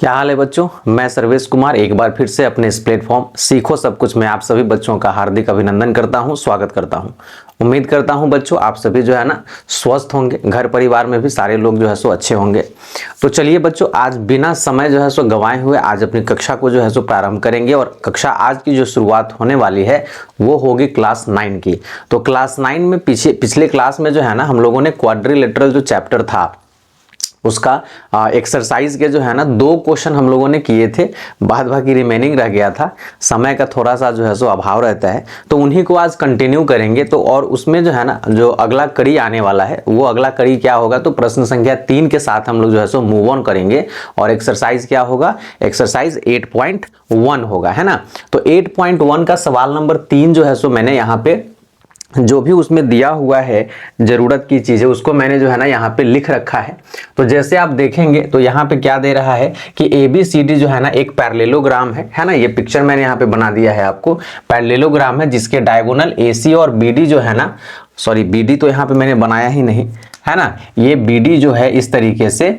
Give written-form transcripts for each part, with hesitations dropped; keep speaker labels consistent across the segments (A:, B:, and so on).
A: क्या हाल है बच्चों। मैं सर्वेश कुमार एक बार फिर से अपने इस प्लेटफॉर्म सीखो सब कुछ में आप सभी बच्चों का हार्दिक अभिनंदन करता हूं, स्वागत करता हूं। उम्मीद करता हूं बच्चों आप सभी जो है ना स्वस्थ होंगे, घर परिवार में भी सारे लोग जो है सो अच्छे होंगे। तो चलिए बच्चों, आज बिना समय जो है सो गंवाए हुए आज अपनी कक्षा को जो है सो प्रारंभ करेंगे। और कक्षा आज की जो शुरुआत होने वाली है वो होगी क्लास 9 की। तो क्लास 9 में पिछले क्लास में जो है ना हम लोगों ने क्वाड्रिलेटरल जो चैप्टर था उसका एक्सरसाइज के जो है ना 2 क्वेश्चन हम लोगों ने किए थे, बाद बाकी रिमेनिंग रह गया था। समय का थोड़ा सा जो है सो अभाव रहता है, तो उन्हीं को आज कंटिन्यू करेंगे। तो और उसमें जो है ना जो अगला कड़ी आने वाला है वो अगला कड़ी क्या होगा, तो प्रश्न संख्या 3 के साथ हम लोग जो है सो मूव ऑन करेंगे। और एक्सरसाइज क्या होगा, एक्सरसाइज 8.1 होगा, है ना। तो 8.1 का सवाल नंबर 3 जो है सो मैंने यहाँ पे जो भी उसमें दिया हुआ है जरूरत की चीजें उसको मैंने जो है ना यहाँ पे लिख रखा है। तो जैसे आप देखेंगे तो यहाँ पे क्या दे रहा है कि ABCD जो है ना एक पैरेललोग्राम है ना। ये पिक्चर मैंने यहाँ पे बना दिया है आपको। पैरेललोग्राम है जिसके डायगोनल AC और BD जो है ना, सॉरी BD तो यहाँ पे मैंने बनाया ही नहीं, है ना। ये BD जो है इस तरीके से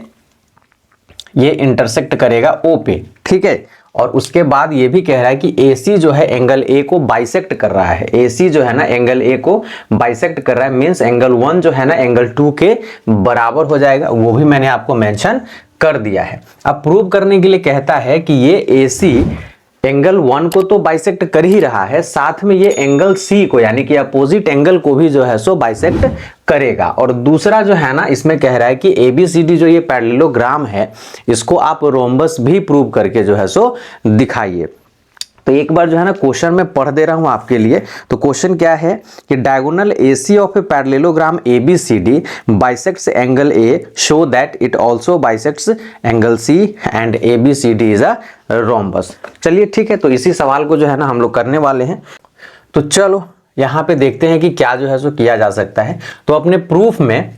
A: ये इंटरसेक्ट करेगा O पे, ठीक है। और उसके बाद ये भी कह रहा है कि AC जो है एंगल A को बाइसेक्ट कर रहा है। AC जो है ना एंगल A को बाइसेक्ट कर रहा है, मींस एंगल 1 जो है ना एंगल 2 के बराबर हो जाएगा। वो भी मैंने आपको मेंशन कर दिया है। अब प्रूव करने के लिए कहता है कि ये AC एंगल 1 को तो बाइसेक्ट कर ही रहा है, साथ में ये एंगल C को यानी कि अपोजिट एंगल को भी जो है सो बाइसेक्ट करेगा। और दूसरा जो है ना इसमें कह रहा है कि ABCD जो ये पैरेललोग्राम है इसको आप रोम्बस भी प्रूव करके जो है सो दिखाइए। तो एक बार जो है ना क्वेश्चन में पढ़ दे रहा हूं आपके लिए। तो क्वेश्चन क्या है कि diagonal AC of a parallelogram ABCD bisects angle A show that it also bisects angle C and ABCD is a rhombus. चलिए ठीक है, तो इसी सवाल को जो है ना हम लोग करने वाले हैं। तो चलो यहाँ पे देखते हैं कि क्या जो है सो किया जा सकता है। तो अपने प्रूफ में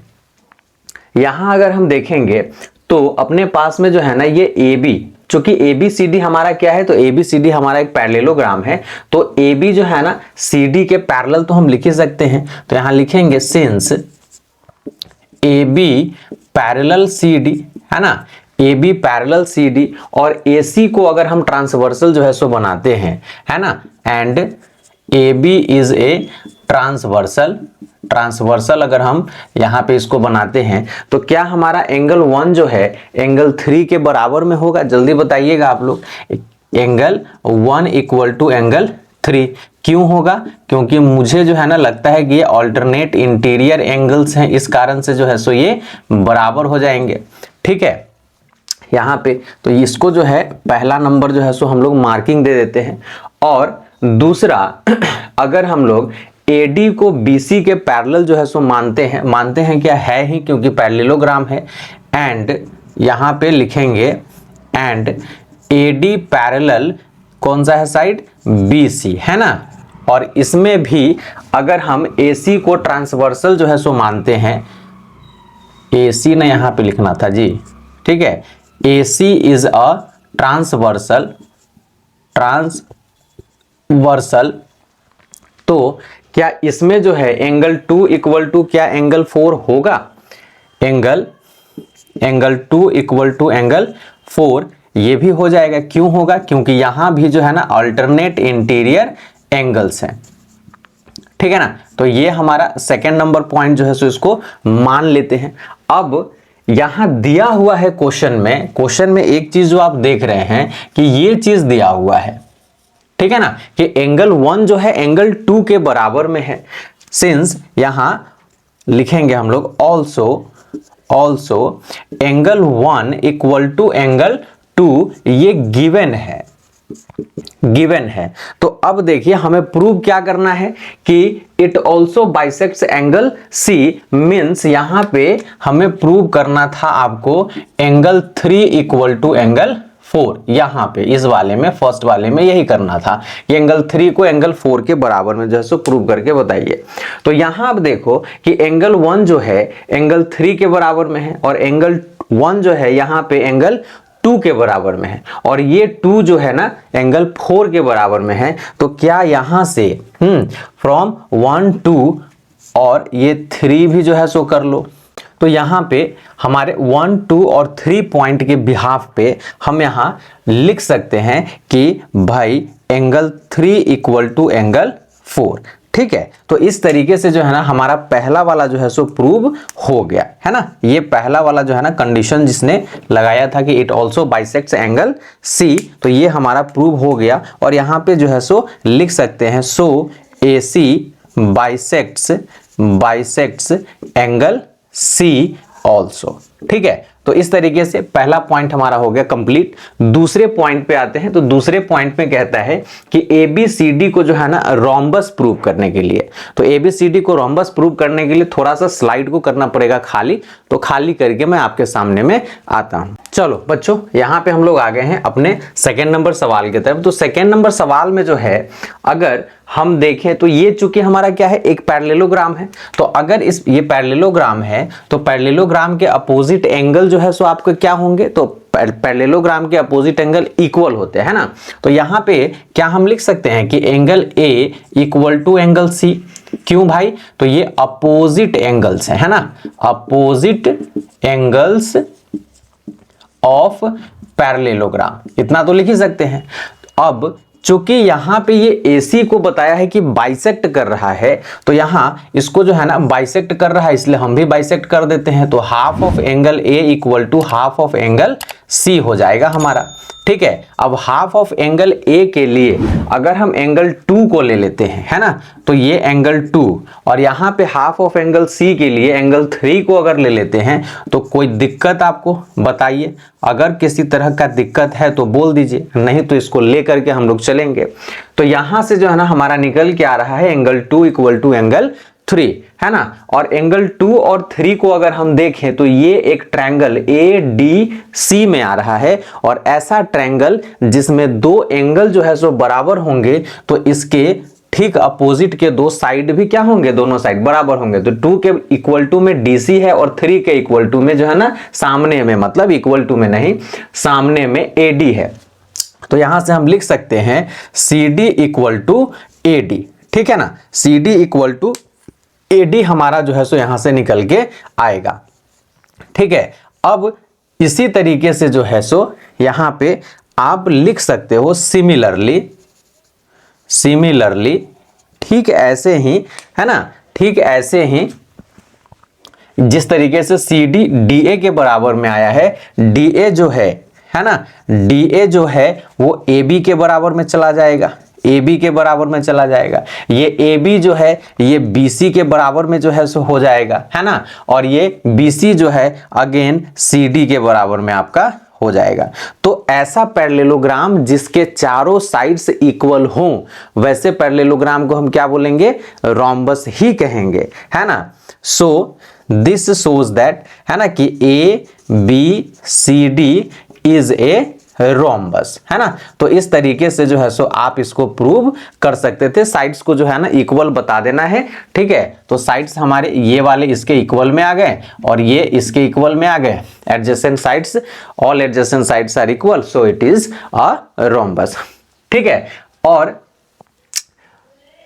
A: यहां अगर हम देखेंगे तो अपने पास में जो है ना ये AB, चूंकि ABCD हमारा क्या है, तो ABCD हमारा एक पैरेललोग्राम है। तो AB जो है ना CD के पैरेलल तो हम लिख ही सकते हैं। तो यहां लिखेंगे सिंस AB पैरेलल CD, है ना। AB पैरेलल CD और AC को अगर हम ट्रांसवर्सल जो है सो बनाते हैं, है ना, and AB is a transversal अगर हम यहां पे इसको बनाते हैं तो क्या हमारा एंगल 1 जो है एंगल 3 के बराबर में होगा? जल्दी बताइएगा आप लोग। एंगल 1 इक्वल टू एंगल 3 क्यों होगा? क्योंकि मुझे जो है ना लगता है कि ये ऑल्टरनेट इंटीरियर एंगल्स हैं, इस कारण से जो है सो ये बराबर हो जाएंगे, ठीक है। यहाँ पे तो इसको जो है पहला नंबर जो है सो हम लोग मार्किंग दे देते हैं। और दूसरा अगर हम लोग AD को BC के पैरेलल जो है सो मानते हैं क्या है ही, क्योंकि पैरेललोग्राम है। एंड यहां पे लिखेंगे एंड AD पैरेलल कौन सा है साइड, BC, है ना। और इसमें भी अगर हम AC को ट्रांसवर्सल जो है सो मानते हैं, AC ने यहां पे लिखना था जी, ठीक है। AC इज अ ट्रांसवर्सल, तो क्या इसमें जो है एंगल 2 इक्वल टू क्या एंगल 4 होगा? एंगल 2 इक्वल टू एंगल 4 ये भी हो जाएगा। क्यों होगा? क्योंकि यहां भी जो है ना अल्टरनेट इंटीरियर एंगल्स हैं, ठीक है ना। तो ये हमारा सेकेंड नंबर पॉइंट जो है सो इसको मान लेते हैं। अब यहां दिया हुआ है क्वेश्चन में एक चीज जो आप देख रहे हैं कि ये चीज दिया हुआ है, ठीक है ना, कि एंगल 1 जो है एंगल 2 के बराबर में है। सिंस यहां लिखेंगे हम लोग also angle 1 equal to angle 2 ये गिवन है। तो अब देखिए हमें प्रूव क्या करना है कि it also bisects angle C, means यहां पे हमें प्रूव करना था आपको एंगल 3 इक्वल टू एंगल 4। यहां पे इस वाले में फर्स्ट वाले में यही करना था कि एंगल 3 को एंगल 4 के बराबर में जो है सो प्रूव करके बताइए। तो यहां आप देखो कि एंगल 1 जो है एंगल 3 के बराबर में है और एंगल 1 जो है यहां पे एंगल 2 के बराबर में है और ये 2 जो है ना एंगल 4 के बराबर में है। तो क्या यहां से फ्रॉम 1 2 और ये 3 भी जो है सो कर लो, तो यहाँ पे हमारे 1, 2 और 3 पॉइंट के बिहाफ पे हम यहाँ लिख सकते हैं कि भाई एंगल 3 इक्वल टू एंगल 4। ठीक है, तो इस तरीके से जो है ना हमारा पहला वाला जो है सो प्रूव हो गया है ना। ये पहला वाला जो है ना कंडीशन जिसने लगाया था कि it also bisects angle C, तो ये हमारा प्रूव हो गया। और यहाँ पे जो है सो लिख सकते हैं so AC bisects angle C also. ठीक है, तो इस तरीके से पहला पॉइंट हमारा हो गया कंप्लीट। दूसरे पॉइंट पे आते हैं, तो दूसरे पॉइंट में कहता है कि ABCD को जो है ना रोम्बस प्रूव करने के लिए, तो ABCD को रोम्बस प्रूव करने के लिए थोड़ा सा स्लाइड को करना पड़ेगा खाली, तो खाली करके मैं आपके सामने में आता हूं। चलो बच्चों, यहां पे हम लोग आ गए हैं अपने सेकेंड नंबर सवाल की तरफ। तो सेकेंड नंबर सवाल में जो है अगर हम देखें तो ये चूंकि हमारा क्या है, एक पैरेललोग्राम है। तो अगर ये पैरेललोग्राम है तो पैरेललोग्राम के अपोजिट एंगल जो है सो आपके क्या होंगे, तो पैरेललोग्राम के अपोजिट एंगल इक्वल होते हैं ना। तो यहां पे क्या हम लिख सकते हैं कि angle A equal to angle C। क्यों भाई, तो ये अपोजिट एंगल्स है ना, अपोजिट एंगल्स ऑफ पैरेललोग्राम, इतना तो लिख ही सकते हैं। अब चूंकि यहां पे ये AC को बताया है कि बाइसेक्ट कर रहा है, तो यहां इसको जो है ना बाइसेक्ट कर रहा है, इसलिए हम भी बाइसेक्ट कर देते हैं। तो half of angle A equal to half of angle C हो जाएगा हमारा। ठीक है, अब हाफ ऑफ एंगल A के लिए अगर हम एंगल 2 को ले लेते हैं, है ना, तो ये एंगल 2, और यहां पे हाफ ऑफ एंगल C के लिए एंगल 3 को अगर ले लेते हैं, तो कोई दिक्कत आपको बताइए। अगर किसी तरह का दिक्कत है तो बोल दीजिए, नहीं तो इसको लेकर के हम लोग चलेंगे। तो यहां से जो है ना हमारा निकल के आ रहा है एंगल 2 इक्वल टू एंगल 3, है ना। और एंगल 2 और 3 को अगर हम देखें तो ये एक ट्रायंगल ADC में आ रहा है, और ऐसा ट्रायंगल जिसमें दो एंगल जो है सो बराबर होंगे, तो इसके ठीक अपोजिट के दो साइड भी क्या होंगे, दोनों साइड बराबर होंगे। तो 2 के इक्वल टू में DC है और 3 के इक्वल टू में जो है ना सामने में, मतलब इक्वल टू में नहीं, सामने में AD है। तो यहां से हम लिख सकते हैं CD इक्वल टू AD। ठीक है ना, CD इक्वल टू AD हमारा जो है सो यहां से निकल के आएगा। ठीक है, अब इसी तरीके से जो है सो यहां पे आप लिख सकते हो सिमिलरली, ठीक ऐसे ही, है ना, ठीक ऐसे ही जिस तरीके से CD DA के बराबर में आया है, DA जो है ना, DA जो है वो AB के बराबर में चला जाएगा, AB के बराबर में चला जाएगा। ये AB जो है ये BC के बराबर में जो है सो हो जाएगा, है ना, और ये BC जो है अगेन CD के बराबर में आपका हो जाएगा। तो ऐसा पैरेललोग्राम जिसके चारों साइड्स इक्वल हों, वैसे पैरेललोग्राम को हम क्या बोलेंगे, रोम्बस ही कहेंगे, है ना। सो दिस शोज दैट, है ना, कि ABCD इज ए रोम्बस, है ना। तो इस तरीके से जो है सो आप इसको प्रूव कर सकते थे। साइड्स को जो है ना इक्वल बता देना है। ठीक है, तो साइड्स हमारे ये वाले इसके इक्वल में आ गए और ये इसके इक्वल में आ गए। Adjacent sides, all adjacent sides are equal, so it is a rhombus. ठीक है, और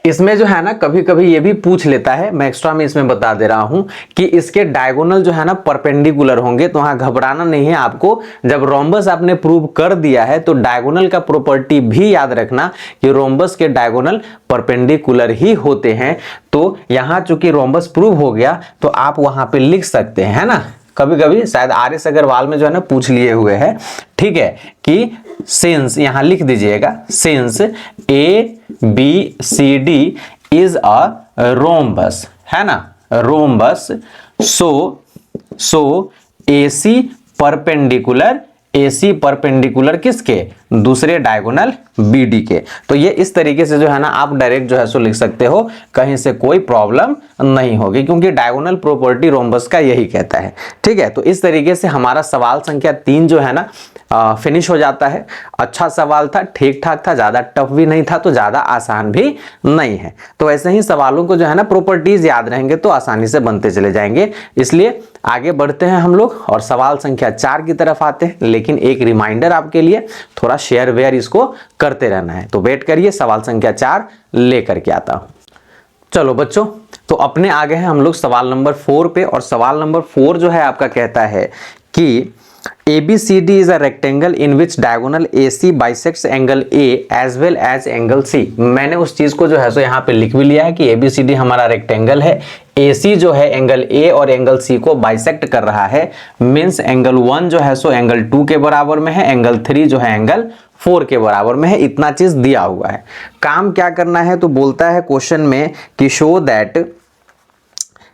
A: इसमें जो है ना कभी कभी ये भी पूछ लेता है, मैं एक्स्ट्रा में इसमें बता दे रहा हूं कि इसके डायगोनल जो है ना परपेंडिकुलर होंगे, तो वहां घबराना नहीं है आपको। जब रोम्बस आपने प्रूव कर दिया है तो डायगोनल का प्रॉपर्टी भी याद रखना कि रोम्बस के डायगोनल परपेंडिकुलर ही होते हैं। तो यहां चूंकि रोम्बस प्रूव हो गया तो आप वहां पे लिख सकते हैं, है ना। कभी कभी शायद RS अग्रवाल में जो है ना पूछ लिए हुए हैं, ठीक है, कि सिंस, यहां लिख दीजिएगा, since ABCD is a rhombus, है ना, रोम्बस, सो AC परपेंडिकुलर किसके, दूसरे डायगोनल BD के। तो ये इस तरीके से जो है ना आप डायरेक्ट जो है सो लिख सकते हो, कहीं से कोई प्रॉब्लम नहीं होगी, क्योंकि डायगोनल प्रॉपर्टी रोम्बस का यही कहता है। ठीक है, तो इस तरीके से हमारा सवाल संख्या 3 जो है ना फिनिश हो जाता है। अच्छा सवाल था, ठीक ठाक था, ज्यादा टफ भी नहीं था तो ज्यादा आसान भी नहीं है। तो ऐसे ही सवालों को जो है ना प्रॉपर्टीज याद रहेंगे तो आसानी से बनते चले जाएंगे। इसलिए आगे बढ़ते हैं हम लोग और सवाल संख्या 4 की तरफ आते हैं। लेकिन एक रिमाइंडर आपके लिए, थोड़ा शेयर वेयर इसको करते रहना है। तो वेट करिए, सवाल संख्या 4 लेकर के आता हूं। चलो बच्चों, तो अपने आगे हैं हम लोग सवाल नंबर 4 पे, और सवाल नंबर 4 जो है आपका कहता है कि ABCD is a rectangle in which diagonal AC bisects angle A as well as angle C। मैंने उस चीज को जो है सो यहाँ पे लिख भी लिया है कि ABCD हमारा रेक्टेंगल है, AC जो है एंगल A और एंगल C को बाइसेक्ट कर रहा है, मींस एंगल 1 जो है सो एंगल 2 के बराबर में है, एंगल 3 जो है एंगल 4 के बराबर में है। इतना चीज दिया हुआ है। काम क्या करना है, तो बोलता है क्वेश्चन में कि शो दैट,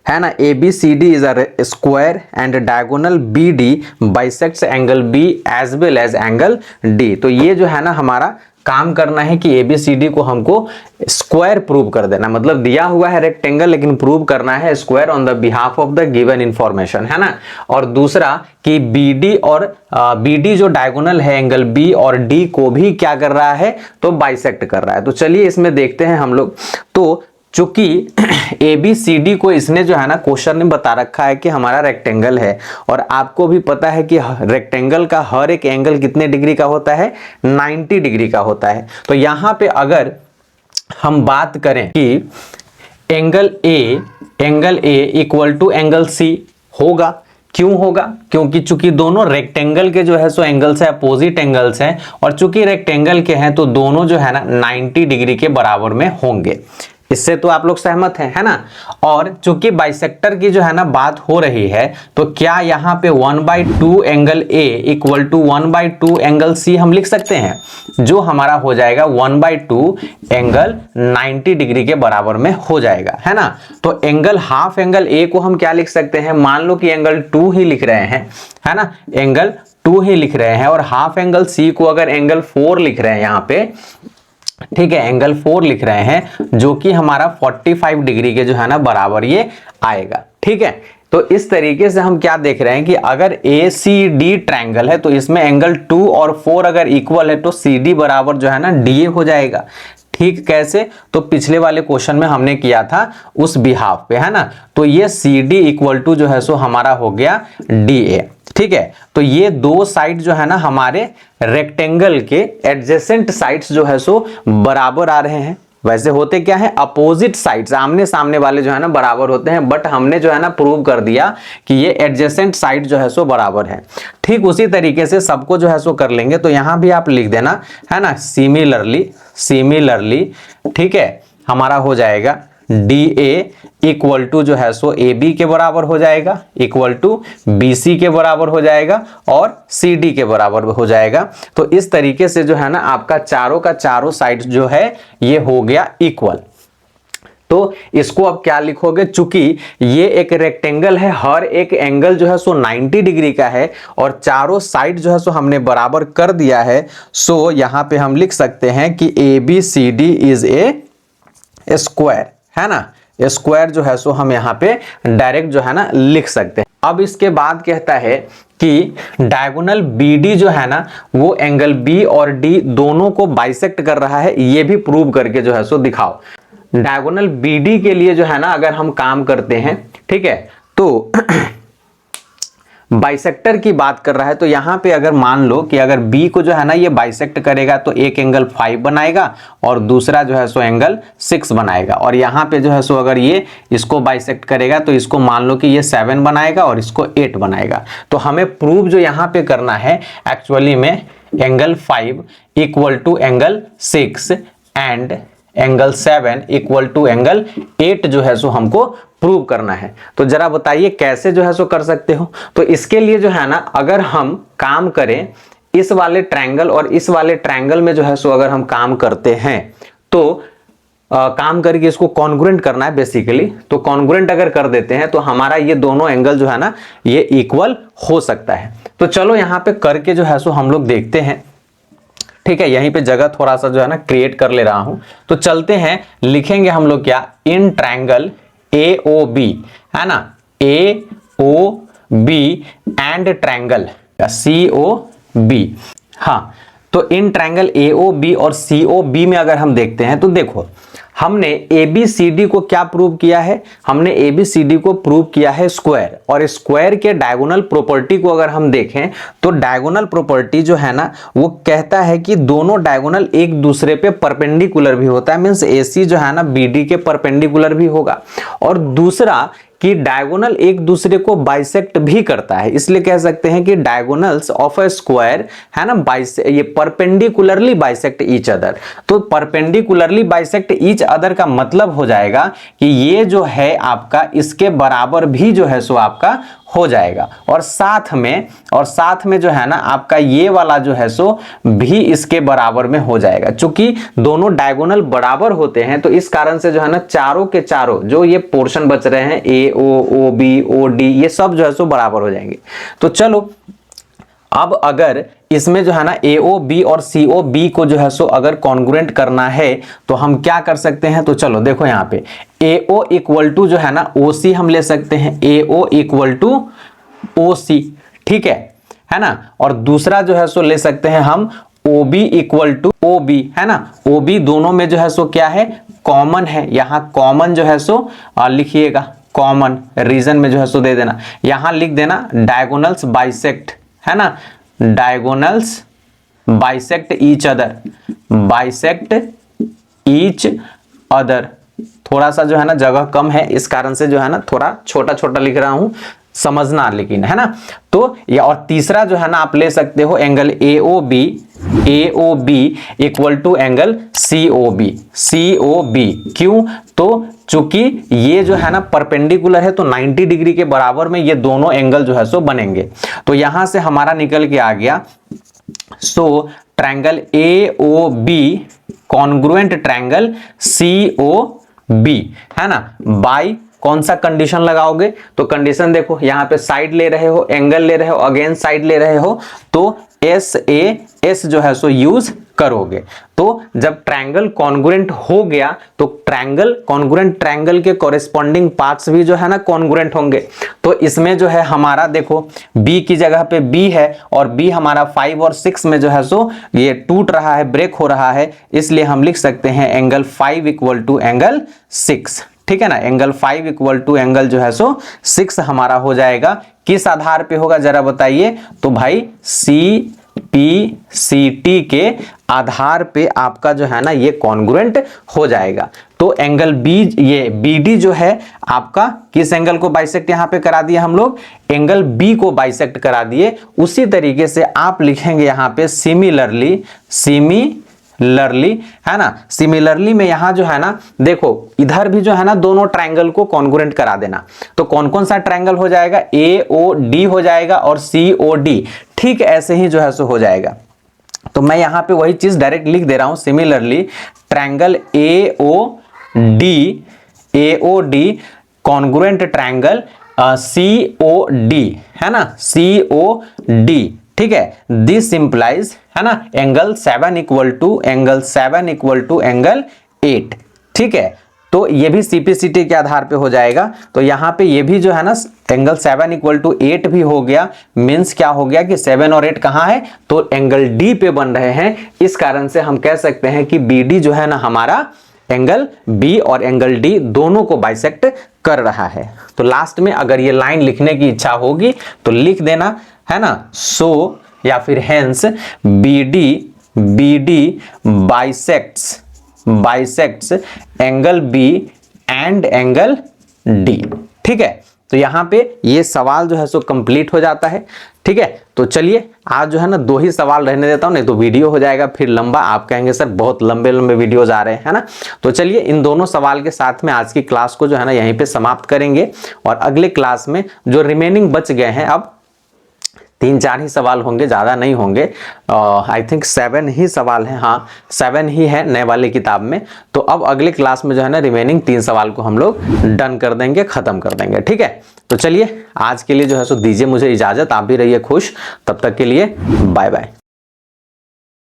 A: है ना, ABCD is a square and diagonal BD bisects angle B as well as angle D। तो ये जो है ना हमारा काम करना है कि ABCD को हमको स्क्वायर प्रूव कर देना, मतलब दिया हुआ है रेक्टेंगल लेकिन प्रूव करना है square on the behalf of the given information, है ना। और दूसरा कि BD और BD जो डायगोनल है एंगल B और D को भी क्या कर रहा है, तो बाइसेक्ट कर रहा है। तो चलिए इसमें देखते हैं हम लोग। तो चूंकि ABCD को इसने जो है ना क्वेश्चन में बता रखा है कि हमारा रेक्टेंगल है, और आपको भी पता है कि रेक्टेंगल का हर एक एंगल कितने डिग्री का होता है, 90 डिग्री का होता है। तो यहां पे अगर हम बात करें कि angle A equal to angle C होगा, क्यों होगा, क्योंकि चूंकि दोनों रेक्टेंगल के जो है सो एंगल्स है अपोजिट एंगल्स हैं, और चूंकि रेक्टेंगल के हैं तो दोनों जो है ना 90 डिग्री के बराबर में होंगे। इससे तो आप लोग सहमत हैं, है ना। और चूंकि बाइसेक्टर की जो है ना बात हो रही है, तो क्या यहाँ पे 1/2 angle A equal to 1/2 angle C हम लिख सकते हैं, जो हमारा हो जाएगा 1/2 एंगल 90 डिग्री के बराबर में हो जाएगा, है ना। तो एंगल हाफ एंगल A को हम क्या लिख सकते हैं, मान लो कि एंगल 2 ही लिख रहे हैं, है ना, एंगल 2 ही लिख रहे हैं, और हाफ एंगल C को अगर एंगल 4 लिख रहे हैं यहाँ पे, ठीक है, एंगल 4 लिख रहे हैं, जो कि हमारा 45 डिग्री के जो है ना बराबर ये आएगा। ठीक है, तो इस तरीके से हम क्या देख रहे हैं कि अगर ACD ट्रायंगल है तो इसमें एंगल 2 और 4 अगर इक्वल है तो CD बराबर जो है ना DA हो जाएगा। ठीक, कैसे, तो पिछले वाले क्वेश्चन में हमने किया था उस बिहाफ पे, है ना। तो ये CD इक्वल टू जो है सो हमारा हो गया DA। ठीक है, तो ये दो साइड जो है ना हमारे रेक्टेंगल के एडजेसेंट साइड्स जो है सो बराबर आ रहे हैं। वैसे होते क्या है, अपोजिट साइड्स, आमने सामने वाले जो है ना बराबर होते हैं, बट हमने जो है ना प्रूव कर दिया कि ये एडजेसेंट साइड जो है सो बराबर है। ठीक उसी तरीके से सबको जो है सो कर लेंगे। तो यहां भी आप लिख देना, है ना, सिमिलरली, ठीक है, हमारा हो जाएगा DA इक्वल टू जो है सो AB के बराबर हो जाएगा, इक्वल टू BC के बराबर हो जाएगा, और CD के बराबर हो जाएगा। तो इस तरीके से जो है ना आपका चारों का चारों साइड जो है ये हो गया इक्वल। तो इसको अब क्या लिखोगे, चूंकि ये एक रेक्टेंगल है, हर एक एंगल जो है सो 90 डिग्री का है, और चारों साइड जो है सो हमने बराबर कर दिया है। सो यहां पे हम लिख सकते हैं कि ABCD इज ए स्क्वायर, है ना। स्क्वायर जो है सो हम यहाँ पे डायरेक्ट जो है ना लिख सकते हैं। अब इसके बाद कहता है कि डायगोनल BD जो है ना वो एंगल B और D दोनों को बाइसेक्ट कर रहा है, ये भी प्रूव करके जो है सो दिखाओ। डायगोनल BD के लिए जो है ना अगर हम काम करते हैं, ठीक है, तो बाइसेक्टर की बात कर रहा है, तो यहां पे अगर मान लो कि अगर B को जो है ना ये बाइसेक्ट करेगा तो एक एंगल 5 बनाएगा और दूसरा जो है सो एंगल 6 बनाएगा, और यहां पे जो है सो अगर ये इसको बाइसेक्ट करेगा तो इसको मान लो कि ये 7 बनाएगा और इसको 8 बनाएगा। तो हमें प्रूव जो यहां पे करना है एक्चुअली में angle 5 equal to angle 6 and angle 7 equal to angle 8 जो है सो हमको प्रूव करना है। तो जरा बताइए कैसे जो है सो कर सकते हो। तो इसके लिए जो है ना अगर हम काम करें इस वाले ट्रायंगल और इस वाले ट्रायंगल में जो है सो अगर हम काम करते हैं तो काम करके इसको कॉन्ग्रुएंट करना है बेसिकली। तो कॉन्ग्रुएंट अगर कर देते हैं तो हमारा ये दोनों एंगल जो है ना ये इक्वल हो सकता है। तो चलो यहाँ पे करके जो है सो हम लोग देखते हैं। ठीक है, यहीं पे जगह थोड़ा सा जो है ना क्रिएट कर ले रहा हूं। तो चलते हैं, लिखेंगे हम लोग क्या, इन ट्रायंगल AOB, है ना, AOB एंड ट्रायंगल COB। हाँ, तो इन ट्रायंगल AOB और COB में अगर हम देखते हैं तो देखो हमने ABCD को क्या प्रूव किया है, हमने ABCD को प्रूव किया है स्क्वायर, और स्क्वायर के डायगोनल प्रॉपर्टी को अगर हम देखें तो डायगोनल प्रॉपर्टी जो है ना वो कहता है कि दोनों डायगोनल एक दूसरे पे परपेंडिकुलर भी होता है, मींस AC जो है ना BD के परपेंडिकुलर भी होगा, और दूसरा कि डायगोनल एक दूसरे को बाइसेक्ट भी करता है, इसलिए कह सकते हैं कि डायगोनल्स ऑफ अ स्क्वायर है ना ये परपेंडिकुलरली बाइसेक्ट ईच अदर। तो परपेंडिकुलरली बाइसेक्ट ईच अदर का मतलब हो जाएगा कि ये जो है आपका इसके बराबर भी जो है सो आपका हो जाएगा, और साथ में जो है ना आपका ये वाला जो है सो भी इसके बराबर में हो जाएगा। चूंकि दोनों डायगोनल बराबर होते हैं तो इस कारण से जो है ना चारों के चारों जो ये पोर्शन बच रहे हैं AO OB OD ये सब जो है सो बराबर हो जाएंगे। तो चलो अब अगर इसमें जो है ना AOB और COB को जो है सो अगर कॉन्ग्रुएंट करना है तो हम क्या कर सकते हैं, तो चलो देखो यहाँ पे AO इक्वल टू जो है ना OC हम ले सकते हैं, AO इक्वल टू OC, ठीक है ना, और दूसरा जो है सो ले सकते हैं हम OB इक्वल टू OB, है ना, OB दोनों में जो है सो क्या है कॉमन है, यहाँ कॉमन जो है सो लिखिएगा, कॉमन रीजन में जो है सो दे देना, यहां लिख देना डायगोनल्स बाइसेक्ट, है ना, diagonals bisect each other, bisect each other. थोड़ा सा जो है ना जगह कम है इस कारण से जो है ना थोड़ा छोटा छोटा लिख रहा हूं, समझना लेकिन, है ना। तो या और तीसरा जो है ना आप ले सकते हो angle AOB equal to angle COB। क्यों, तो चूंकि ये जो है ना परपेंडिकुलर है तो 90 डिग्री के बराबर में ये दोनों एंगल जो है सो बनेंगे। तो यहां से हमारा निकल के आ गया so triangle AOB congruent triangle COB, है ना, बाय कौन सा कंडीशन लगाओगे, तो कंडीशन देखो यहाँ पे साइड ले रहे हो, एंगल ले रहे हो, अगेन साइड ले रहे हो, तो SAS जो है सो यूज करोगे। तो जब ट्रायंगल कॉन्ग्रुएंट हो गया तो ट्रायंगल कॉन्ग्रुएंट ट्रायंगल के कॉरेस्पॉन्डिंग पार्ट्स भी जो है ना कॉन्ग्रुएंट होंगे। तो इसमें जो है हमारा देखो B की जगह पे B है, और B हमारा 5 और 6 में जो है सो ये टूट रहा है, ब्रेक हो रहा है, इसलिए हम लिख सकते हैं एंगल 5 इक्वल टू एंगल 6, ठीक है ना, एंगल 5 इक्वल टू एंगल जो है सो 6 हमारा हो जाएगा। किस आधार पे होगा जरा बताइए, तो भाई CPCT के आधार पे आपका जो है ना ये कॉन्ग्रुएंट हो जाएगा। तो एंगल ये BD जो है आपका किस एंगल को बाइसेक्ट यहां पे करा दिया हम लोग, एंगल B को बाइसेक्ट करा दिए। उसी तरीके से आप लिखेंगे यहां पे सिमिलरली, है ना, सिमिलरली में यहां जो है ना देखो इधर भी जो है ना दोनों ट्रायंगल को कॉन्ग्रुएंट करा देना। तो कौन कौन सा ट्रायंगल हो जाएगा, AOD हो जाएगा और COD, ठीक ऐसे ही जो है सो हो जाएगा। तो मैं यहां पे वही चीज डायरेक्ट लिख दे रहा हूं, similarly triangle AOD congruent triangle COD, है ना, COD, ठीक है, दिस इंप्लाइज, है ना, एंगल 7 इक्वल टू एंगल 8, ठीक है। तो ये भी CPCT के आधार पे हो जाएगा। तो यहां पे ये भी जो है ना एंगल 7 इक्वल टू 8 भी हो गया, मीन्स क्या हो गया कि 7 और 8 कहां है, तो एंगल D पे बन रहे हैं। इस कारण से हम कह सकते हैं कि BD जो है ना हमारा एंगल B और एंगल D दोनों को बाइसेक्ट कर रहा है। तो लास्ट में अगर ये लाइन लिखने की इच्छा होगी तो लिख देना, है ना, सो या फिर hence BD bisects angle B and angle D, ठीक है। तो यहां पे ये सवाल जो है सो कंप्लीट हो जाता है, ठीक है। तो चलिए आज जो है ना 2 ही सवाल रहने देता हूं, नहीं तो वीडियो हो जाएगा फिर लंबा, आप कहेंगे सर बहुत लंबे वीडियोज आ रहे हैं, है ना। तो चलिए इन दोनों सवाल के साथ में आज की क्लास को जो है ना यहीं पे समाप्त करेंगे, और अगले क्लास में जो रिमेनिंग बच गए हैं, अब 3-4 ही सवाल होंगे, ज़्यादा नहीं होंगे, आई थिंक 7 ही सवाल हैं, हाँ 7 ही है नए वाले किताब में। तो अब अगले क्लास में जो है ना रिमेनिंग 3 सवाल को हम लोग डन कर देंगे, खत्म कर देंगे, ठीक है। तो चलिए आज के लिए जो है सो दीजिए मुझे इजाज़त, आप भी रहिए खुश, तब तक के लिए बाय बाय।